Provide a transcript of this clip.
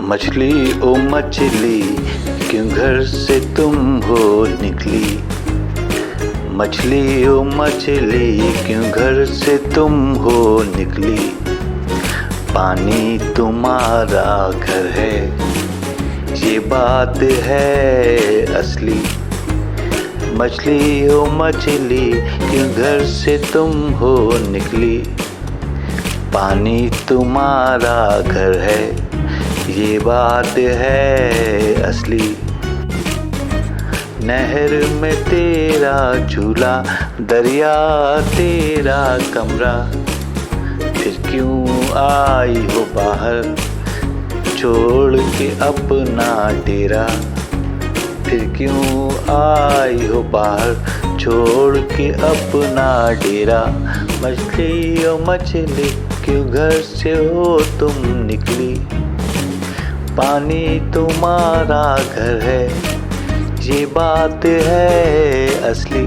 मछली ओ मछली क्यों घर से तुम हो निकली। मछली ओ मछली क्यों घर से तुम हो निकली। पानी तुम्हारा घर है ये बात है असली। मछली ओ मछली क्यों घर से तुम हो निकली। पानी तुम्हारा घर है ये बात है असली। नहर में तेरा झूला दरिया तेरा कमरा। फिर क्यों आई हो बाहर छोड़ के अपना डेरा। फिर क्यों आई हो बाहर छोड़ के अपना डेरा। मछली ओ मछली क्यों घर से हो तुम निकली। पानी तुम्हारा घर है ये बात है असली।